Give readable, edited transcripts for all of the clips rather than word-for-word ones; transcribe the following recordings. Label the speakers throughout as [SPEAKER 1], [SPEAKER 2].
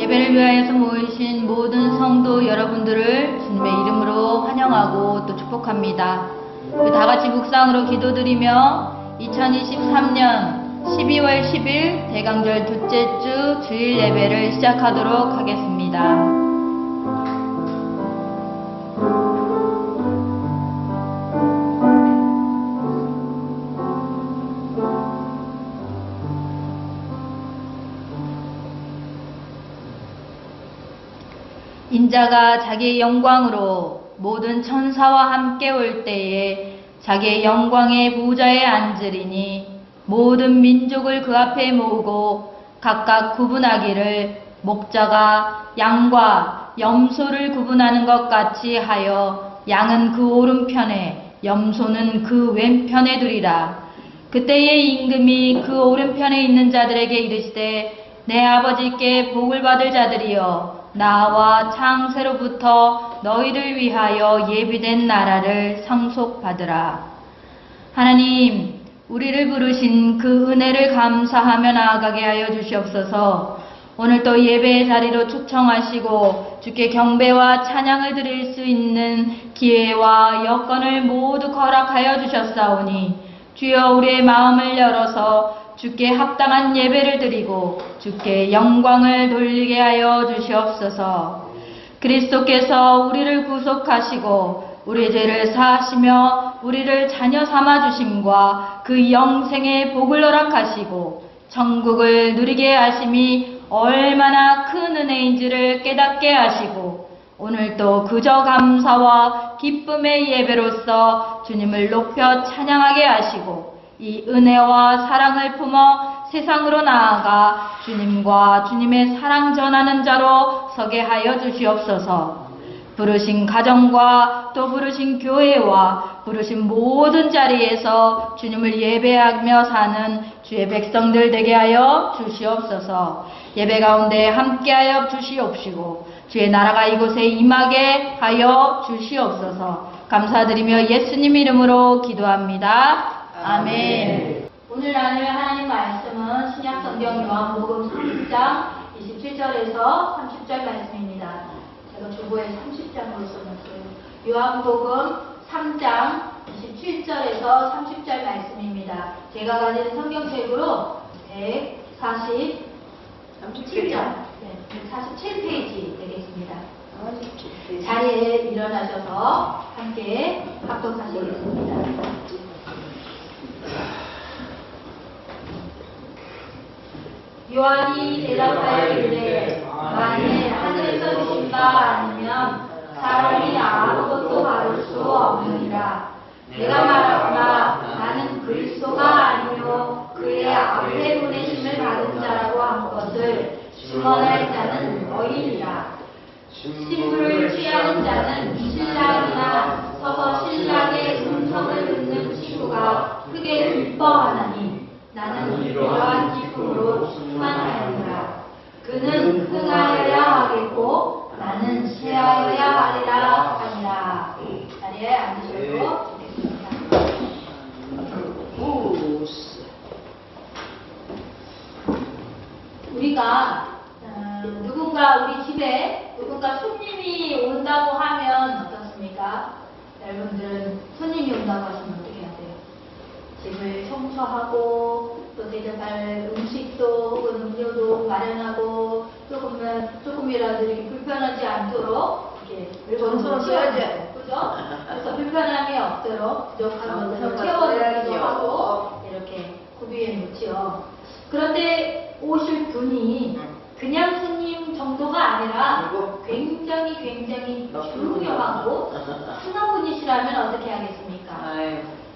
[SPEAKER 1] 예배를 위하여서 모이신 모든 성도 여러분들을 주님의 이름으로 환영하고 또 축복합니다. 우리 다 같이 묵상으로 기도드리며 2023년 12월 10일 대강절 둘째 주 주일 예배를 시작하도록 하겠습니다. 인자가 자기의 영광으로 모든 천사와 함께 올 때에 자기의 영광의 보좌에 앉으리니 모든 민족을 그 앞에 모으고 각각 구분하기를 목자가 양과 염소를 구분하는 것 같이 하여 양은 그 오른편에 염소는 그 왼편에 두리라. 그때의 임금이 그 오른편에 있는 자들에게 이르시되 내 아버지께 복을 받을 자들이여 나와 창세로부터 너희를 위하여 예비된 나라를 상속받으라. 하나님, 우리를 부르신 그 은혜를 감사하며 나아가게 하여 주시옵소서. 오늘 또 예배의 자리로 초청하시고 주께 경배와 찬양을 드릴 수 있는 기회와 여건을 모두 허락하여 주셨사오니 주여 우리의 마음을 열어서 주께 합당한 예배를 드리고 주께 영광을 돌리게 하여 주시옵소서. 그리스도께서 우리를 구속하시고 우리의 죄를 사하시며 우리를 자녀 삼아 주심과 그 영생의 복을 허락하시고 천국을 누리게 하심이 얼마나 큰 은혜인지를 깨닫게 하시고 오늘도 그저 감사와 기쁨의 예배로서 주님을 높여 찬양하게 하시고 이 은혜와 사랑을 품어 세상으로 나아가 주님과 주님의 사랑 전하는 자로 서게 하여 주시옵소서. 부르신 가정과 또 부르신 교회와 부르신 모든 자리에서 주님을 예배하며 사는 주의 백성들 되게 하여 주시옵소서. 예배 가운데 함께하여 주시옵시고 주의 나라가 이곳에 임하게 하여 주시옵소서. 감사드리며 예수님 이름으로 기도합니다. 아멘. 오늘 나눌 하나님 말씀은 신약성경 요한복음 30장 27절에서 30절 말씀입니다. 제가 주보에 30장으로 써놨어요. 요한복음 3장 27절에서 30절 말씀입니다. 제가 가진 성경책으로 147장, 147페이지 되겠습니다. 자리에 일어나셔서 함께 합독하시겠습니다. 요한이 대답하여 이르되 만일 하늘에서 주신 바 아니면 사람이 아무것도 받을 수 없느니라. 내가 말하구나 나는 그리스도가 아니요 그의 앞에 보내심을 받은 자라고 한 것을 증언할 자는 너희니라. 신부를 취하는 자는 신랑이나 서서 신랑의 음성을 듣는 친구가 크게 기뻐하나니 나는 이러한 기쁨으로 충만하리라. 그는 흥하여야 하겠고 나는 쇠하여야 하리라 하니라. 자리에 앉으셔도 되겠습니다. 우리가 누군가 우리 집에 누군가 손님이 온다고 하면 어떻습니까? 여러분들은 손님이 온다고 하시면 어떻게 해야 돼요? 집을 청소하고 또 대접할 음식도 혹은 음료도 마련하고 조금이라도 이렇게 불편하지 않도록 이렇게 전소를 써야죠. 그죠? 그래서 불편함이 없도록 부족한 것들을 채워드리기도 하고 이렇게 구비해 놓지요. 그런데 오실 분이 그냥 손님 정도가 아니라 굉장히 중요하고 순한 분이시라면 어떻게 하겠습니까?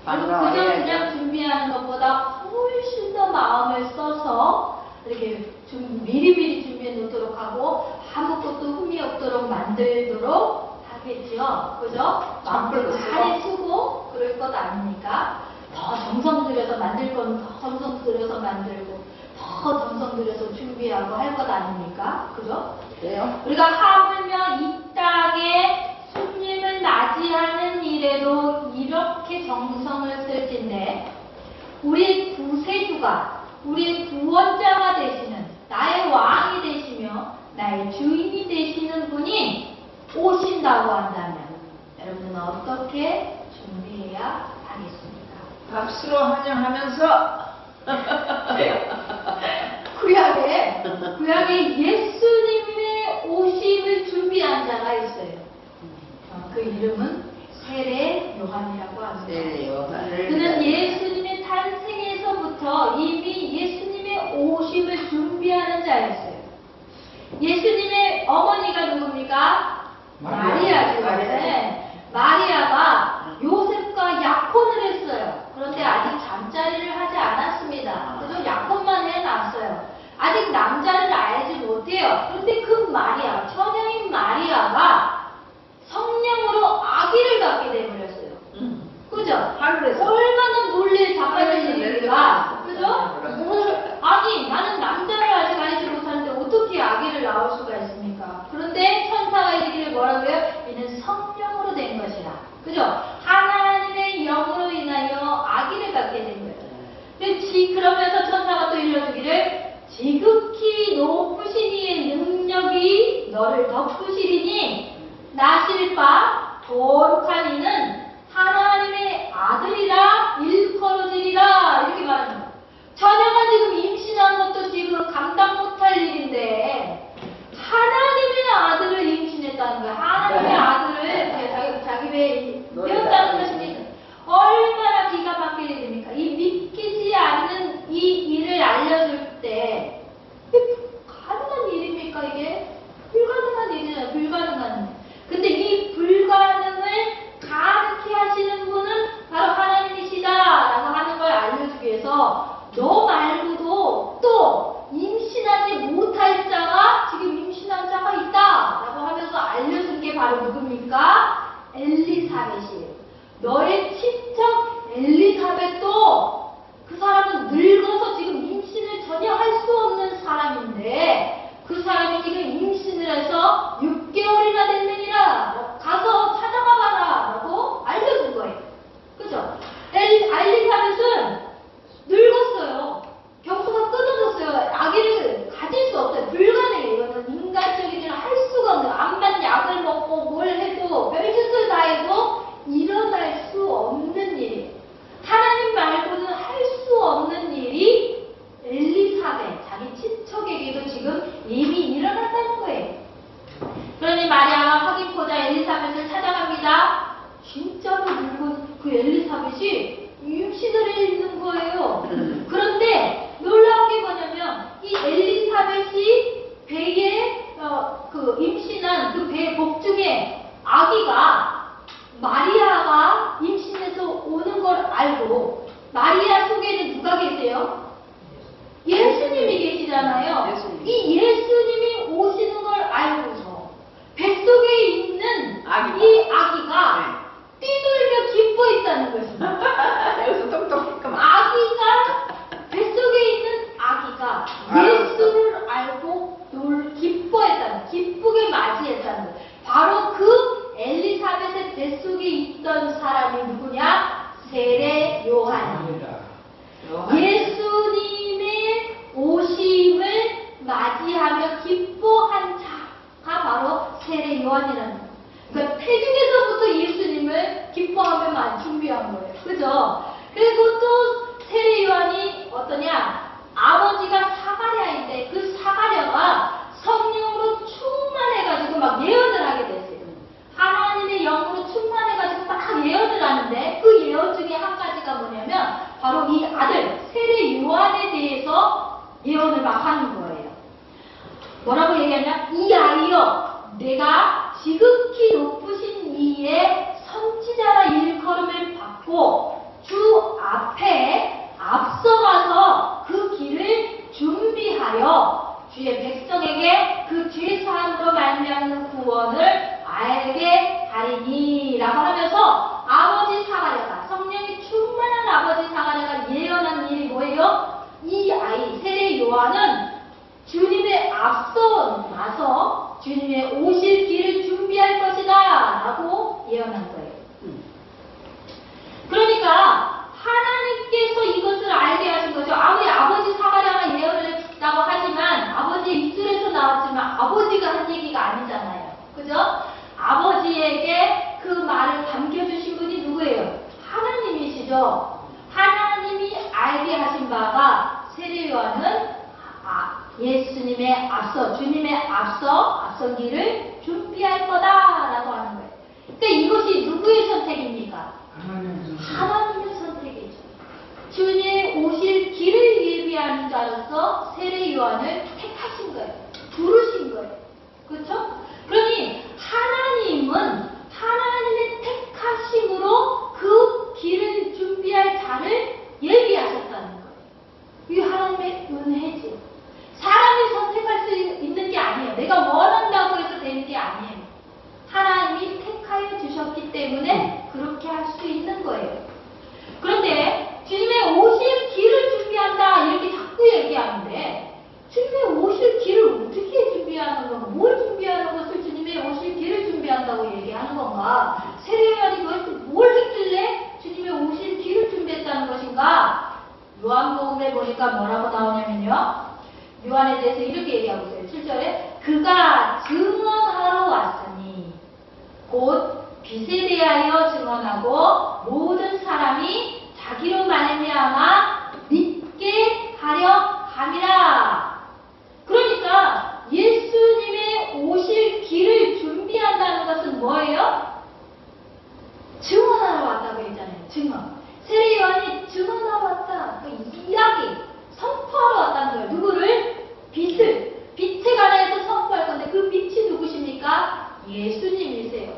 [SPEAKER 1] 그냥 준비하는 것보다 훨씬 더 마음을 써서 이렇게 미리미리 준비해 놓도록 하고 아무것도 흠이 없도록 만들도록 하겠죠. 그죠? 마음을 많이 쓰고 그럴 것 아닙니까? 더 정성 들여서 만들 건 더 정성 들여서 만들고 더 정성 들여서 준비하고 할 것 아닙니까? 그죠?
[SPEAKER 2] 그래요?
[SPEAKER 1] 우리가 하물며 이 땅에 손님을 맞이하는 일에도 이렇게 정성을 쓸 텐데 우리 구세주가 우리 구원자가 되시는 나의 왕이 되시며 나의 오신다고 한다면 여러분은 어떻게 준비해야 하겠습니까?
[SPEAKER 2] 박수로 환영하면서
[SPEAKER 1] 구약에 예수님의 오심을 준비한 자가 있어요. 그 이름은 세례 요한이라고 합니다.
[SPEAKER 2] 세례 요한을
[SPEAKER 1] 그는 예수님의 탄생에서부터 이미 예수님의 오심을 준비하는 자였어요. 예수님의 어머니가 누굽니까? 마리아죠. 네. 마리아가 요셉과 약혼을 했어요. 그런데 아직 잠자리를 하지 않았습니다. 그래서 약혼만 해놨어요. 아직 남자를 알지 못해요. 그런데 그 마리아, 처녀인 마리아가 성령으로 아기를 갖게 되어버렸어요. 그죠?
[SPEAKER 2] 하늘에서
[SPEAKER 1] 얼마나 놀릴 작가의 일입니까? 그죠?
[SPEAKER 2] 하늘에서.
[SPEAKER 1] 아니, 나는 남자를 아직 알지 못하는데 어떻게 아기를 낳을 수가 있습니까? 그런데 천사가 이르기를 뭐라고요? 이는 성령으로 된 것이라. 그죠? 하나님의 영으로 인하여 아기를 갖게 된 거예요. 그러면서 천사가 또 일러주기를 지극히 높으신 이의 능력이 너를 덮으시리니 나실 바 거룩한 이는 하나님의 아들이라 일컬어지리라. 이렇게 말합니다. 처녀가 지금 임신한 것도 지금 감당 못할 일인데 하나님의 아들을 임신했다는 거예요. 하나님의 아들을 자기 배에 배웠다는 것입니다. 얼마나 기가 막힐 일입니까? 이 믿기지 않는 이 일을 알려줄 때 가능한 일입니까 이게? 불가능한 일이잖아요. 불가능한 일. 근데 이 불가능을 가능케 하시는 분은 바로 하나님이시다라고 하는 걸 알려주기 위해서 너 말고도 또 임신하지 못할 자가 지금 임신한 자가 있다라고 하면서 알려준 게 바로 누굽니까? 엘리사벳이에요. 너의 친척 엘리사벳도 그 사람은 늙어서 지금 임신을 전혀 할 수 없는 사람인데 그 사람이 지금 임신을 해서 6개월이나 됐느니라 가서 찾아가 봐라 라고 알려준 거예요. 그죠? 엘리사벳은 늙었어요. 병수가 끊어졌어요. 아기를 가질 수 없어요. 불가능해요. 이거는 인간적인 일을 할 수가 없는, 암만 약을 먹고 뭘 해도 별짓을 다 해도 일어날 수 없는 일이에요. 하나님 말고는 할 수 없는 일이 엘리사벳, 자기 친척에게도 지금 이미 일어났다는 거예요. 그러니 마리아가 확인포자 엘리사벳을 찾아갑니다. 진짜로 늙은 그 엘리사벳이 임신을 해 있는 거예요. 그런데 놀라운 게 뭐냐면 이 엘리사벳이 배에 임신한 그 배 복중에 아기가 마리아가 임신해서 오는 걸 알고 마리아 속에는 누가 계세요? 예수님이 계시잖아요.
[SPEAKER 2] 예수님.
[SPEAKER 1] 이 예수님이 오시는 걸 알고서 뱃속에 있는
[SPEAKER 2] 아기가.
[SPEAKER 1] 이 아기가 뛰놀며 기뻐했다는 것입니다.
[SPEAKER 2] 여기서 똑똑했구만.
[SPEAKER 1] 아기가 뱃속에 있는 아기가 예수를 알고 기뻐했다는, 기쁘게 맞이했다는 것. 바로 그 엘리사벳의 뱃속에 있던 사람이 누구냐? 세례 요한입니다. 예수님의 오심을 맞이하며 기뻐한 자가 바로 세례 요한이라는 거예요. 그러니까 태중에서부터 예수님을 기뻐하며 준비한 거예요. 그죠? 그리고 또 세례 요한이 어떠냐? 아버지가 사가랴인데 그 사가랴가 성령으로 충만해가지고 막 예언을 하게 됐어요. 하나님의 영으로 충만해가지고 막 예언을 하는데 그 예언 중에 한 가지가 뭐냐면 바로 이 아들 세례 요한에 대해서 예언을 막 하는 거예요. 뭐라고 얘기하냐? 이 아이여 내가 지극히 높으신 이의 선지자라 일컬음을 받고 주 앞에 앞서가서 그 길을 준비하여 주의 백성에게 그 죄사함으로 말미암는 구원을 알게 하리니 라고 하면서 아버지 사가랴가 성령이 충만한 아버지 사가랴가 예언한 일이 뭐예요? 이 아이 세례 요한은 주님의 앞서 나서 주님의 오실 길을 준비할 것이다 라고 예언한 거예요. 그러니까 하나님께서 이것을 알게 하신 거죠. 아무리 아버지 사가랴가 예언을 했다고 하지만 아버지 입술에서 나왔지만 아버지가 한 얘기가 아니잖아요. 그죠? 아버지에게 그 말을 감겨주신 분이 누구예요? 하나님이시죠. 하나님이 알게 하신 바가 세례 요한은 예수님의 앞서, 주님의 앞선 길을 준비할 거다라고 하는 거예요. 그러니까 이것이 누구의 선택입니까? 하나님의 선택이죠. 주님 오실 길을 예비하는 자로서 세례 요한을 택하신 거예요. 부르신 거예요. 그렇죠? 그러니 하나님은 하나님의 택하심으로 그 길을 준비할 자를 예비하셨다는 거예요. 이 하나님의 은혜죠. 사람이 선택할 수 있는 게 아니에요. 내가 원한다고 해서 되는 게 아니에요. 하나님이 택하여 주셨기 때문에 그렇게 할 수 있는 거예요. 그런데 주님의 오실 길을 준비한다 이렇게 자꾸 얘기하는데 주님의 오실 길을 어떻게 준비하는 건가? 뭘 준비하는 것을 주님의 오실 길을 준비한다고 얘기하는 건가? 세례요한이 도대체 뭘 했길래 주님의 오실 길을 준비했다는 것인가? 요한복음에 보니까 뭐라고 나오냐면요. 요한에 대해서 이렇게 얘기하고 있어요. 7절에 그가 증언하러 왔으니 곧 빛에 대하여 증언하고 모든 사람이 자기로 말미암아 믿게 하려 함이라. 그러니까 예수님의 오실 길을 준비한다는 것은 뭐예요? 증언하러 왔다고 했잖아요. 증언. 세례 요한이 증언하러 왔다. 그 이야기, 선포하러 왔다는 거예요. 누구를? 빛에 관해서 선포할 건데 그 빛이 누구십니까? 예수님이세요.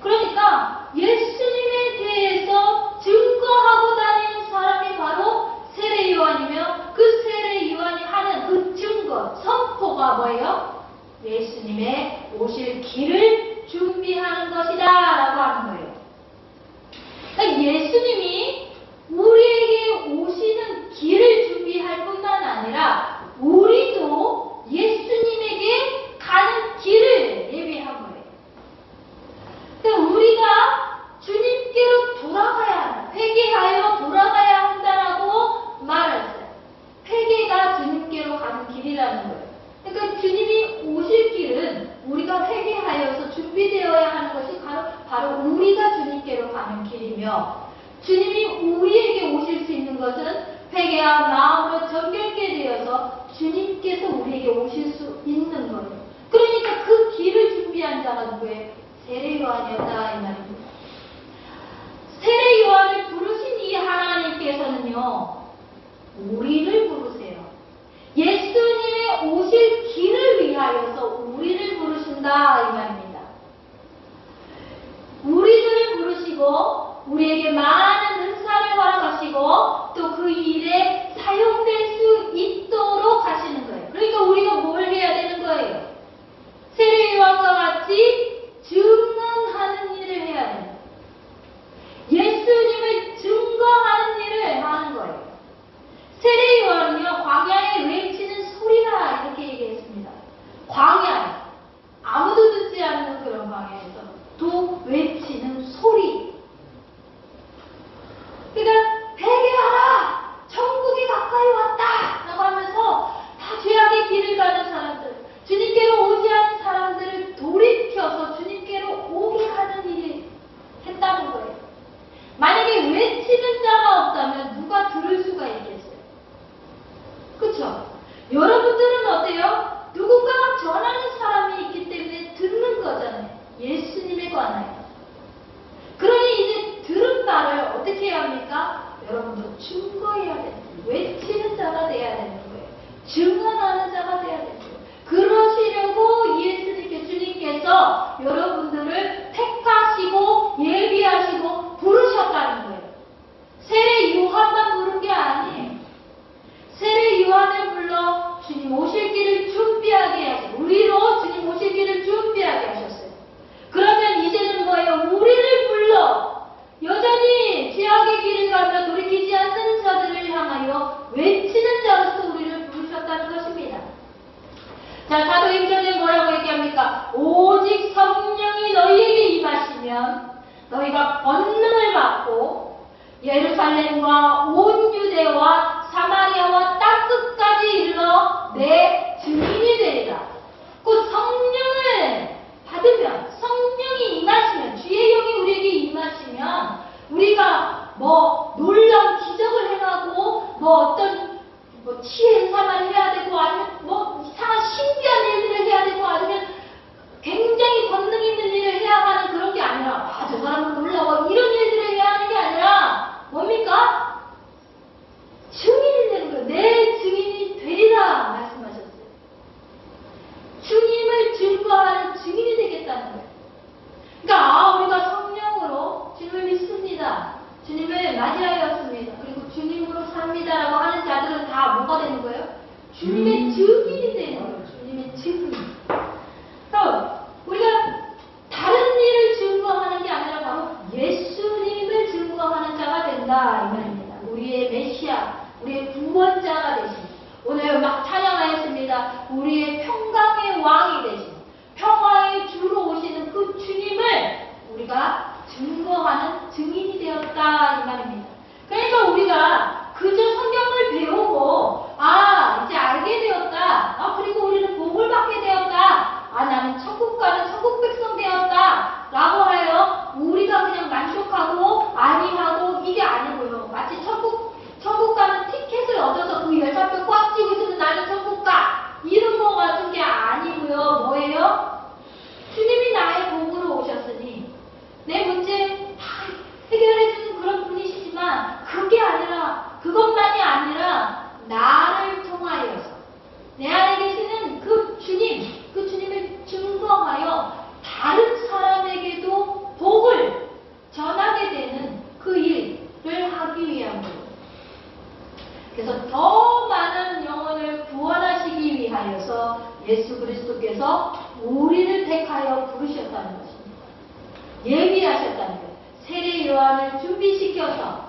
[SPEAKER 1] 그러니까 예수님에 대해서 증거하고 다니는 사람이 바로 세례 요한이며 그 세례 요한이 하는 그 증거, 선포가 뭐예요? 예수님의 오실 길을 준비하는 것이다 라고 하는 거예요. 그러니까 예수님이 우리에게 오시는 길을 준비할 뿐만 아니라 우리도 예수님에게 가는 길을 예비한 거예요. 그러니까 우리가 주님께로 돌아가야 한다. 회개하여 돌아가야 한다라고 말했어요. 회개가 주님께로 가는 길이라는 거예요. 그러니까 주님이 오실 길은 우리가 회개하여서 준비되어야 하는 것이 바로 우리가 주님께로 가는 길이며 주님이 우리에게 오실 수 있는 것은 회개와 마음으로 정결케 되어서 주님께서 우리에게 오실 수 있는 거예요. 그러니까 그 길을 준비한 자가 누구예요? 세례 요한이었다 이 말입니다. 세례 요한을 부르신 이 하나님께서는요 우리를 부르세요. 예수님의 오실 길을 위하여서 우리를 부르신다 이 말입니다. 우리들을 부르시고 우리에게 많은 은사를 허락하시고 또 그 일에 사용될 수 있도록 하시는 거예요. 그러니까 우리가 뭘 해야 되는 거예요? 세례 요한과 같이 증언하는 일을 해야 됩니다. 예수님을 증거하는 일을 하는 거예요. 세례 요한은요 광야에 외치는 소리라 이렇게 얘기했습니다. 광야에 아무도 듣지 않는 그런 광야에서 또 외치는 소리. 그러니까 회개하라! 천국이 가까이 왔다! 라고 하면서 다 죄악의 길을 가는 사람들, 주님께로 오지 않은 사람들을 돌이켜서 주님께로 오게 하는 일을 했다는 거예요. 만약에 외치는 자가 없다면 누가 들을 수가 있겠어요? 그쵸? 여러분들은 어때요? 누군가가 전하는 사람이 있기 때문에 듣는 거잖아요. 예수님에 관하여. 그러니 이제 들은 말을 어떻게 해야 합니까? 여러분도 증거해야 돼요. 외치는 자가 돼야 되는 거예요. 증언하는 자가 돼야 되는 거예요. 그러시려고 주님께서 여러분들을 택하시고 예비하시고 부르셨다는 거예요. 세례 요한만 부른 게 아니에요. 세례 요한을 불러 주님 오실 길을 준비하게 하시고 우리로 주님 오실 길을 준비하게 하셨어요. 그러면 이제는 뭐예요? 우리를 불러 여전히 죄악의 길을 가며 돌이키지 않는 자들을 향하여 외치는 자로서 우리를 부르셨다는 것입니다. 자, 사도행전에 뭐라고 얘기합니까? 오직 성령이 너희에게 임하시면 너희가 권능을 받고 예루살렘과 온 유대와 사마리아와 땅끝까지 이르러 내 증인이 되리라. 그 성령을 받으면 성령이 주님의 증인이 되는 거예요. 주님의 증인. 그럼 우리가 다른 일을 증거하는 게 아니라 바로 예수님을 증거하는 자가 된다 이 말입니다. 우리의 메시아, 우리의 구원자가 되신, 오늘 막 찬양하였습니다. 우리의 평강의 왕이 되신, 평화의 주로 오시는 그 주님을 우리가 증거하는 증인이 되었다 이 말입니다. 그러니까 우리가 그저 성경을 배우고 이제 알게 되었다. 그리고 우리는 복을 받게 되었다. 나는 천국 가는 천국 백성 되었다 라고 하여 우리가 그냥 만족하고 아니하고 이게 아니고요. 마치 천국 가는 티켓을 얻어서 그 열차표 꽉 쥐고 있으면 나는 천국 가 이런 거 같은 게 아니고요. 뭐예요? 주님이 나의 복으로 오셨으니 내 문제 다 해결해주는 그런 분이시지만 그것만이 아니라 나를 통하여서 내 안에 계시는 그 주님을 증거하여 다른 사람에게도 복을 전하게 되는 그 일을 하기 위한 거예요. 그래서 더 많은 영혼을 구원하시기 위하여서 예수 그리스도께서 우리를 택하여 부르셨다는 것입니다. 예비하셨다는 거예요. 세례 요한을 준비시켜서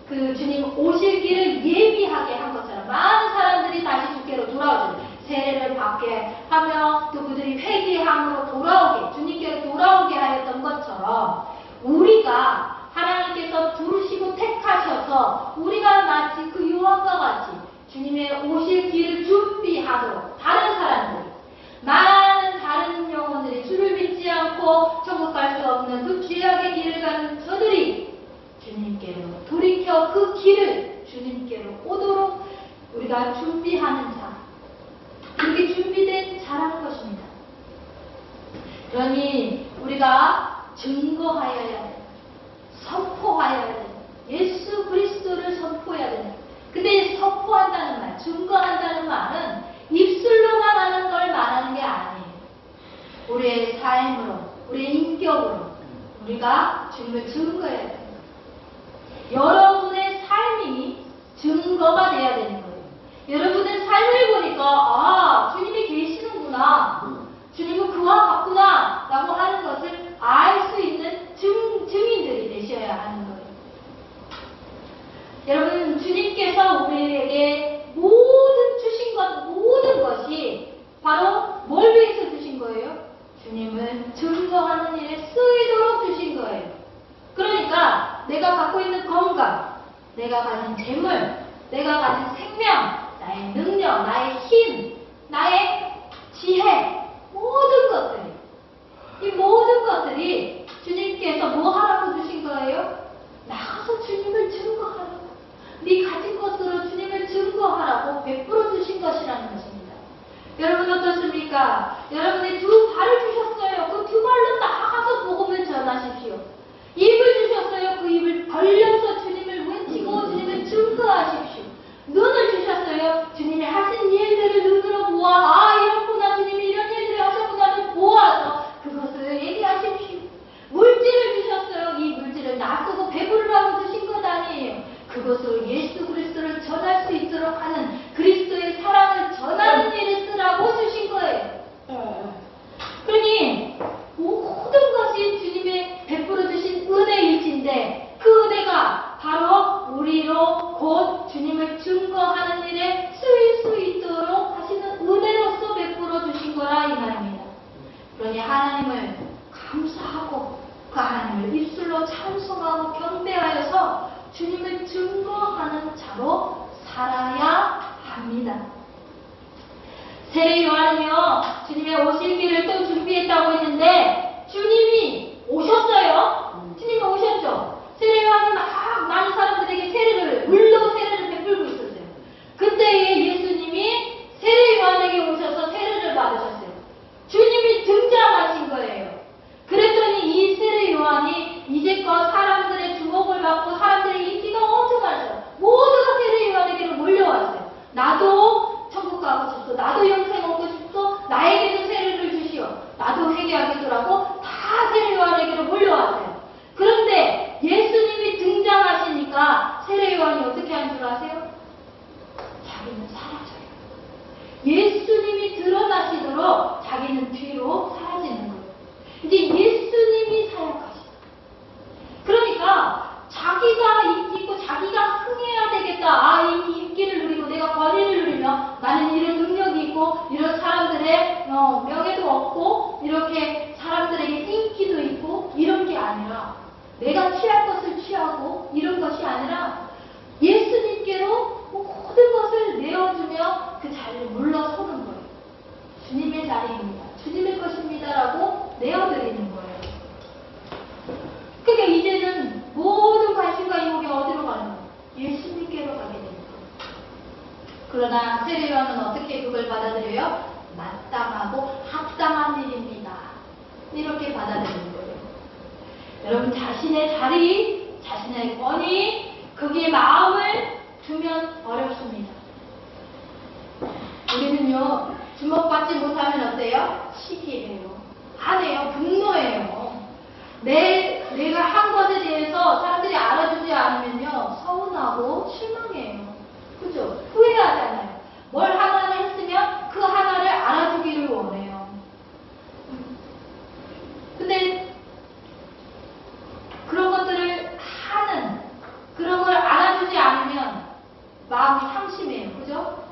[SPEAKER 1] 그 주님 오실 길을 예비하게 한 것처럼 많은 사람들이 다시 주께로 돌아오죠. 세례를 받게 하며 또 그들이 회개함으로 돌아오게, 주님께로 돌아오게 하였던 것처럼 우리가 하나님께서 부르시고 택하셔서 우리가 마치 그 요한과 같이 주님의 오실 길을 준비하도록 다른 사람들, 많은 다른 영혼들이 주를 믿지 않고 천국 갈 수 없는 그 죄악의 길을 가는 저들이 주님께로 돌이켜 그 길을 주님께로 오도록 우리가 준비하는 자, 그렇게 준비된 자라는 것입니다. 그러니 우리가 증거하여야 돼, 선포하여야 돼, 예수 그리스도를 선포해야 돼. 근데 선포한다는 말, 증거한다는 말은 입술로만 하는 걸 말하는 게 아니에요. 우리의 삶으로, 우리의 인격으로 우리가 주님을 증거해야 돼요. 여러분의 삶이 증거가 돼야 되는 거예요. 여러분의 삶을 보니까 주님이 계시는구나, 주님은 그와 같구나 라고 하는 것을 알 수 있는 증인들이 되셔야 하는 거예요. 여러분, 주님께서 우리에게 모든 것이 바로 뭘 위해서 주신 거예요? 주님을 증거하는 일에 쓰이도록 주신 거예요. 그러니까 내가 갖고 있는 건강, 내가 가진 재물, 내가 가진 생명, 나의 능력, 나의 힘, 나의 지혜, 이 모든 것들이 주님께서 뭐 하라고 주신 거예요? 나가서 주님을 증거하라고, 네 가진 것으로 주님을 증거하라고 베풀어 주신 것이라는 것입니다. 여러분 어떻습니까? 여러분이 두 발을 주셨어요. 그 두 발로 나가서 복음을 전하십시오. 입을 주셨어요. 그 입을 벌려서 주님을 외치고 주님을 증거하십시오. 눈을 주셨어요. 주님이 하신 일들을 눈으로 보아, 이렇구나, 주님이 이런 일들을 하셨구나를 보아서 그것을 얘기하십시오. 물질을 주셨어요. 이 물질을 놔두고 배부르라고 주신 것 아니에요. 그것을 예수 그리스도를 전할 수 있도록 하는, 그리스도의 사랑을 전하는 일에 쓰라고 주신 거예요. 그러니 모든 것이 주님의 베풀어 주신 은혜일진데 그 은혜가 바로 우리로 곧 주님을 증거하는 일에 쓰일 수 있도록 하시는 은혜로서 베풀어 주신 거라 이 말입니다. 그러니 하나님을 감사하고 그 하나님을 입술로 찬송하고 경배하여서 주님을 증거하는 자로 살아야 합니다. 세례 요한은요, 주님의 오실 길을 또 준비했다고 했는데 주님이 오셨어요. 주님이 오셨죠. 세례 요한은 막 많은 사람들에게 물로 세례를 베풀고 있었어요. 그때에 예수님이 세례 요한에게 오셔서 세례를 받으셨어요. 주님이 등장하신 거예요. 그랬더니 이 세례 요한이 이제껏 사람들의 주목을 받고 사람들의 인기가 엄청 많았어요. 모두가 세례 요한에게로 몰려왔어요. 나도 천국 가고 싶소, 나도 영생 얻고 싶소, 나에게도 세례를 주시오, 나도 회개하겠소라고 다 세례 요한에게로 몰려왔어요. 그런데 예수님이 등장하시니까 세례 요한이 어떻게 한 줄 아세요? 자기는 마음으로 자기는 뒤로 사라지는 거예요. 이제 예수님이 사역하시다. 그러니까 자기가 인기 있고 자기가 흥해야 되겠다. 아, 이 인기를 누리고 내가 권위를 누리며 나는 이런 능력이 있고 이런 사람들의 명예도 얻고 이렇게 사람들에게 인기도 있고 이런 게 아니라 내가 취할 것을 취하고 이런 것이 아니라 예수님께로 모든 것을 내어주며 그 자리를 물러서는 거예요. 주님의 자리입니다. 주님의 것입니다라고 내어드리는 거예요. 그러니까 이제는 모든 관심과 유혹이 어디로 가는 거예요? 예수님께로 가게 됩니다. 그러나 세례요한은 어떻게 그걸 받아들여요? 마땅하고 합당한 일입니다. 이렇게 받아들이는 거예요. 여러분 자신의 자리, 자신의 권위, 거기에 마음을 두면 어렵습니다. 우리는요, 주목받지 못하면 어때요? 시기해요. 화내요. 분노해요. 내가 한 것에 대해서 사람들이 알아주지 않으면요, 서운하고 실망해요. 그죠? 후회하잖아요. 뭘 하나를 했으면 그 하나를 알아주기를 원해요. 근데 그런 것들을 그런 걸 알아주지 않으면 마음이 상심해요. 그죠?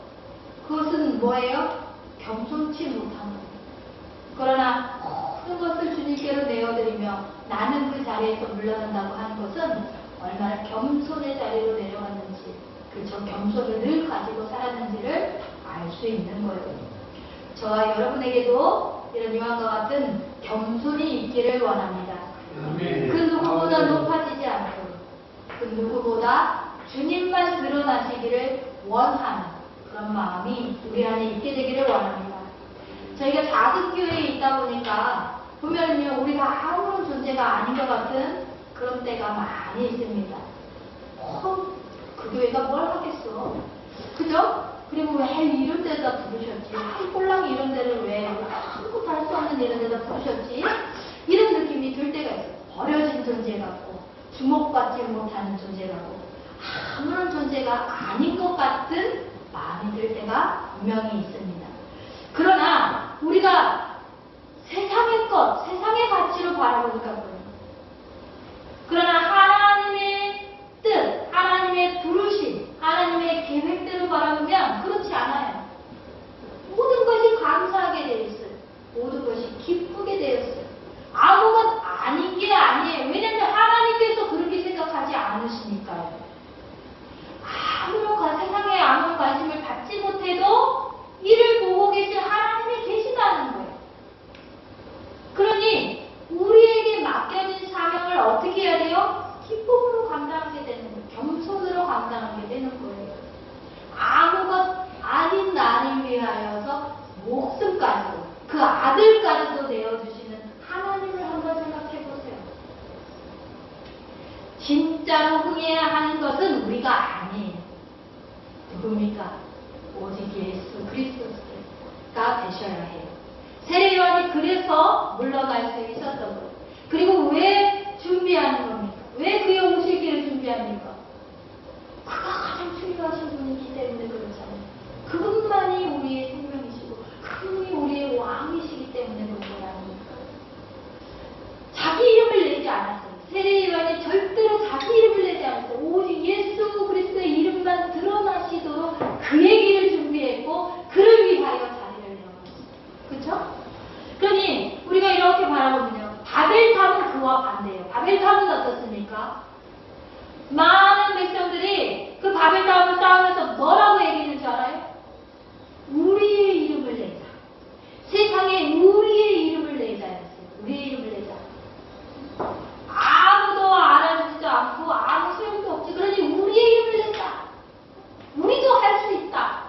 [SPEAKER 1] 그것은 뭐예요? 겸손치 못한 거예요. 그러나 모든 것을 주님께로 내어드리며 나는 그 자리에서 물러난다고 하는 것은 얼마나 겸손의 자리로 내려갔는지, 저 겸손을 늘 가지고 살았는지를 알 수 있는 거예요. 저와 여러분에게도 이런 요한과 같은 겸손이 있기를 원합니다. 그 누구보다 높아지지 않고 그 누구보다 주님만 드러나시기를 원하는 그런 마음이 우리 안에 있게 되기를 원합니다. 저희가 작은 교회에 있다 보니까 보면요, 우리가 아무런 존재가 아닌 것 같은 그런 때가 많이 있습니다. 그 교회가 뭘 하겠어? 그죠? 그리고 왜 이런 데다 부르셨지? 꼴랑 이런 데를 왜 아무것도 할 수 없는 이런 데다 부르셨지? 이런 느낌이 들 때가 있어요. 버려진 존재 같고 주목받지 못하는 존재 같고 아무런 존재가 아닌 것 같은 마음이 들 때가 분명히 있습니다. 그러나 우리가 세상의 것, 세상의 가치로 바라보니까 그래요. 그러나 하나님의 뜻, 하나님의 부르심, 하나님의 계획대로 바라보면 그렇지 않아요. 모든 것이 감사하게 되어 있어요. 모든 것이 기쁘게 되어 있어요. 아무것 아닌 게 아니에요. 왜냐하면 하나님께서 그렇게 생각하지 않으시니까요. 세상에 아무런 관심을 받지 못해도 이를 보고 계신 하나님이 계시다는 거예요. 그러니 우리에게 맡겨진 사명을 어떻게 해야 돼요? 기쁨으로 감당하게 되는 거예요. 겸손으로 감당하게 되는 거예요. 아무것 아닌 나를 위하여서 목숨까지도 그 아들까지도 내어주시는 하나님을 한번 생각해 보세요. 진짜로 흥해야 하는 것은 우리가 아니에요. 누굽니까? 오직 예수 그리스도가 되셔야 해요. 세례요한이 그래서 물러갈 수 있었던 거예요. 그리고 왜 준비하는 겁니까? 왜 그의 오시기를 준비합니까? 그가 가장 중요하신 분이기 때문에 그렇잖아요. 그분만이 우리의 생명이시고 그분이 우리의 왕이시기 때문에 그런 거 아닙니까? 자기 이름을 내지 않았어요. 세례요한이 절대로 자기 이름을 내지 않았어요. 오직 예수 그리스도의 이름만 드러나시도록 그의 길을 준비했고 그를 위하여 자리를 내어놨어요. 그렇죠? 그러니 우리가 이렇게 바라보면요, 바벨탑은 그와 반대예요. 바벨탑은 어떻습니까? 많은 백성들이 그 바벨탑을 쌓으면서 뭐라고 얘기했는지 알아요? 우리의 이름을 내자. 세상에 우리의 이름을 내자였어요. 우리의 이름을 내자. 아무도 알아주지도 않고 아무 소용도 없지. 그러니 우리의 이름을 내자. 우리도 할 수 있다.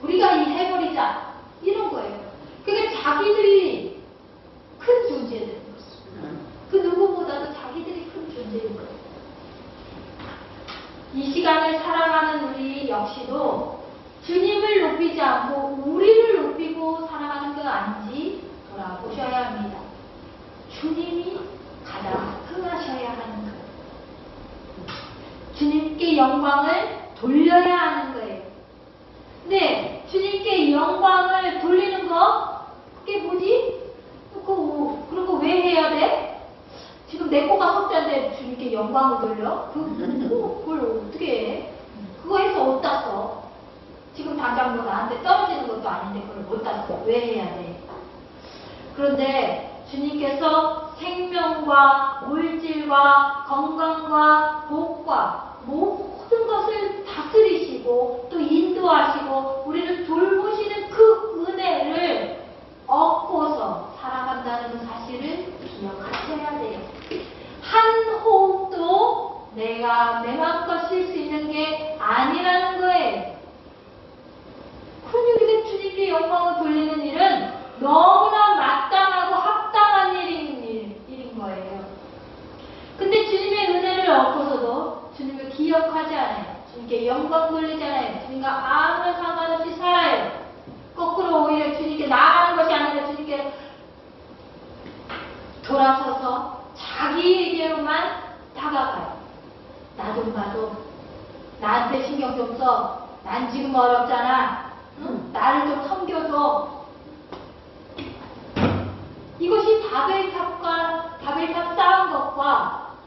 [SPEAKER 1] 우리가 이 해버리자. 이런 거예요. 그러니까 자기들이 큰 존재들. 그 누구보다도 자기들이 큰 존재인 거예요. 이 시간을 살아가는 우리 역시도 주님을 높이지 않고 우리를 높이고 살아가는 것 아닌지 돌아보셔야 합니다. 주님이 가장 흥하셔야 하는 거예요. 주님께 영광을 돌려야 하는 거예요. 근데 주님께 영광을 돌리는 거, 그게 뭐지? 그리고 왜 해야 돼? 지금 내 거가 석자인데 주님께 영광을 돌려? 그걸 어떻게 해? 그거 해서 어디다 써? 지금 당장 뭐 나한테 떨어지는 것도 아닌데 그걸 어디다 써? 왜 해야 돼? 그런데 주님께서 생명과 물질과 건강과 복과 모든 것을 다스리시고 또 인도하시고 우리를 돌보시는 그 은혜를 얻고서 살아간다는 사실을 기억하셔야 돼요. 한 호흡도 내가 내 맘껏 쉴 수 있는 게 아니라는 거예요. 그러니 우리가 주님께 영광을 돌리는 일은 너무나 마땅하고 합당한 일인 거예요. 근데 주님의 은혜를 얻고서도 주님을 기억하지 않아요. 주님께 영광 돌리지 않아요. 주님과 아무런 상관없이 살아요. 거꾸로 오히려 주님께 나아가는 것이 아니라 주님께 돌아서서 자기에게로만 다가가요. 나 좀 봐도 나한테 신경 좀 써. 난 지금 어렵잖아. 응? 나를 좀 섬겨줘. 이것이 바벨탑 쌓은 것과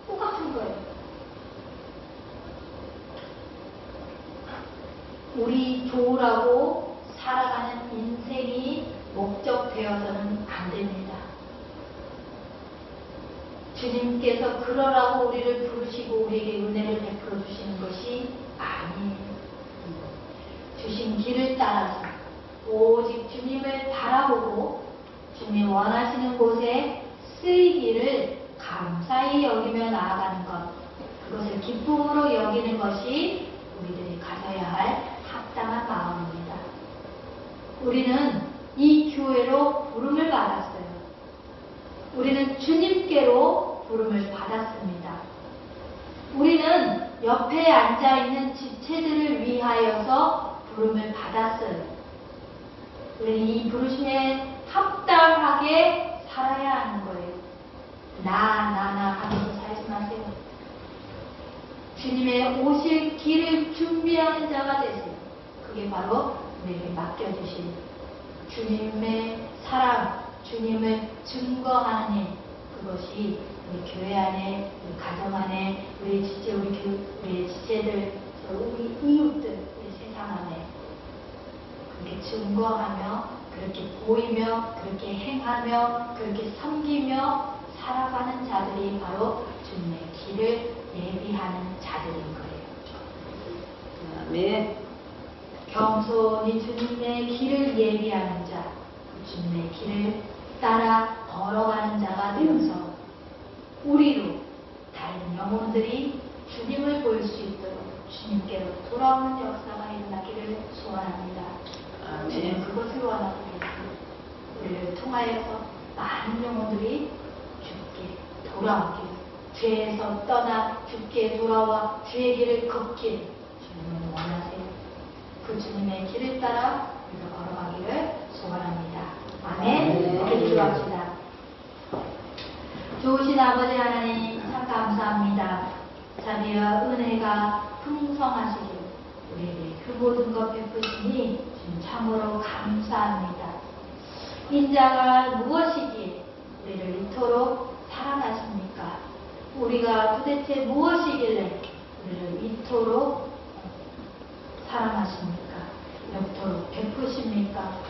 [SPEAKER 1] 똑같은 거예요. 우리 좋으라고 살아가는 인생이 목적 되어서는 안 됩니다. 주님께서 그러라고 우리를 부르시고 우리에게 은혜를 베풀어 주시는 것이 아니에요. 주신 길을 따라서 오직 주님을 바라보고 주님이 원하시는 곳에 쓰이기를 감사히 여기며 나아가는 것, 그것을 기쁨으로 여기는 것이 우리들이 가져야 할 합당한 마음입니다. 우리는 이 교회로 부름을 받았어요. 우리는 주님께로 부름을 받았습니다. 우리는 옆에 앉아있는 지체들을 위하여서 부름을 받았어요. 우리는 이 부르심에 합당하게 살아야 하는 거예요. 나 하면서 살지 마세요. 주님의 오실 길을 준비하는 자가 되세요. 그게 바로 우리에게 맡겨주신 주님의 사랑, 주님을 증거하는 일, 그것이 우리 교회 안에, 우리 가정 안에, 우리의 지체들, 우리 이웃들, 우리 세상 안에 그렇게 증거하며, 그렇게 보이며, 그렇게 행하며, 그렇게 섬기며 살아가는 자들이 바로 주님의 길을 예비하는 자들인 거예요.
[SPEAKER 2] 아멘.
[SPEAKER 1] 겸손히 주님의 길을 예비하는 자, 그 주님의 길을 따라 걸어가는 자가 되어서 우리로 다른 영혼들이 주님을 볼 수 있도록 주님께로 돌아오는 역사가 일어나기를 소원합니다. 주님 그것을 원하고 계십니다. 우리를 통하여서 많은 영혼들이 주께 돌아오기를, 죄에서 떠나 주께 돌아와 주의 길을 걷기를 주님은 원하세요. 그 주님의 길을 따라 우리가 걸어가기를 소원합니다. 아멘. 우리 기도합시다. 좋으신 아버지 하나님 참 감사합니다. 자비와 은혜가 풍성하시길 우리에게 그 모든 것 베푸시니 주님 참으로 감사합니다. 인자가 무엇이기에 우리를 이토록 사랑하십니까? 우리가 도대체 무엇이길래 우리를 이토록 사랑하십니까? 이토록 베푸십니까?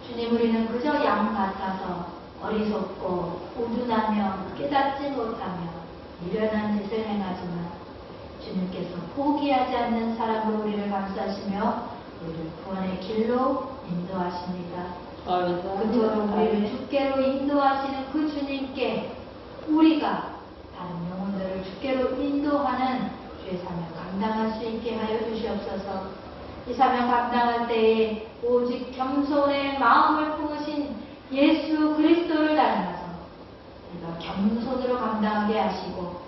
[SPEAKER 1] 주님, 우리는 그저 양 같아서 어리석고 우둔하며 깨닫지 못하며 미련한 짓을 행하지만 주님께서 포기하지 않는 사랑으로 우리를 감싸시며 우리를 구원의 길로 인도하십니다. 그토록 우리를 주께로 인도하시는 그 주님께 우리가 다른 영혼들을 주께로 인도하는 주의 사명 감당할 수 있게 하여 주시옵소서. 이 사명 감당할 때에 오직 겸손의 마음을 품으신 예수 그리스도를 닮아서 우리가 겸손으로 감당하게 하시고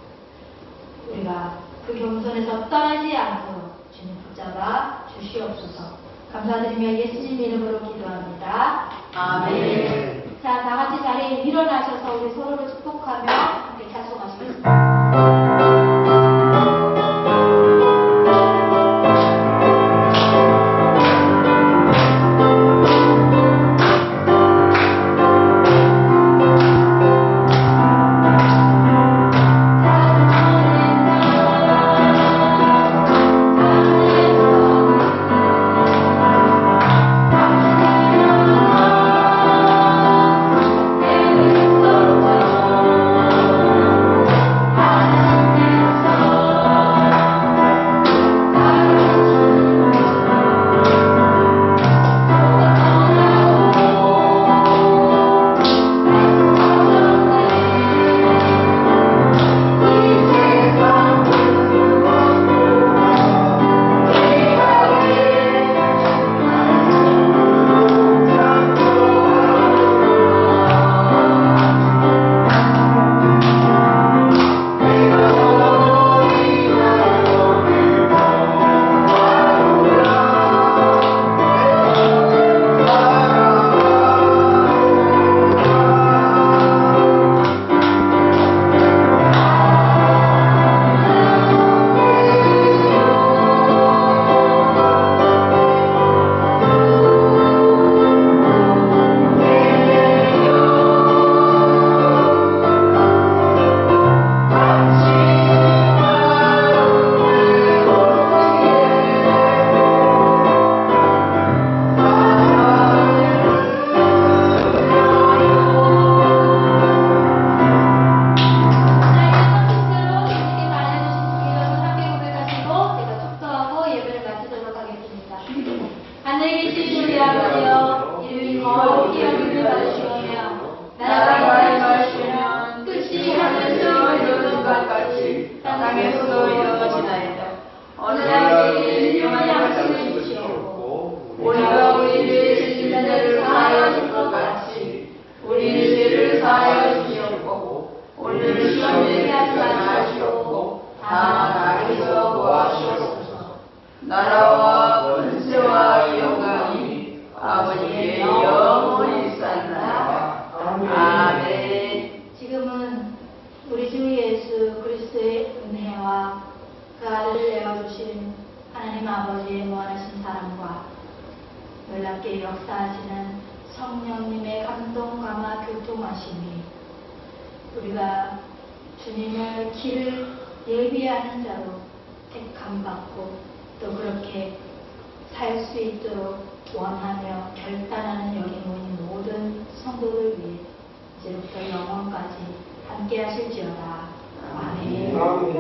[SPEAKER 1] 우리가 그 겸손에서 떠나지 않도록 주님 붙잡아 주시옵소서. 감사드리며 예수님 이름으로 기도합니다.
[SPEAKER 2] 아멘.
[SPEAKER 1] 자, 다 같이 자리에 일어나셔서 우리 서로를 축복하며 함께 찬송하시겠습니다.
[SPEAKER 2] 우리의 영원히 살라. 아멘.
[SPEAKER 1] 지금은 우리 주 예수 그리스도의 은혜와 그 아들을 내어주신 하나님 아버지의 무한하신 사랑과 놀랍게 역사하시는 성령님의 감동, 감화, 교통하심이 우리가 주님의 길을 예비하는 자로 택함받고 또 그렇게 살 수 있도록 원하며 결단하는 여기 모인 모든 성도를 위해 이제부터 영원까지 함께 하실지어다. 아멘.
[SPEAKER 2] 아멘.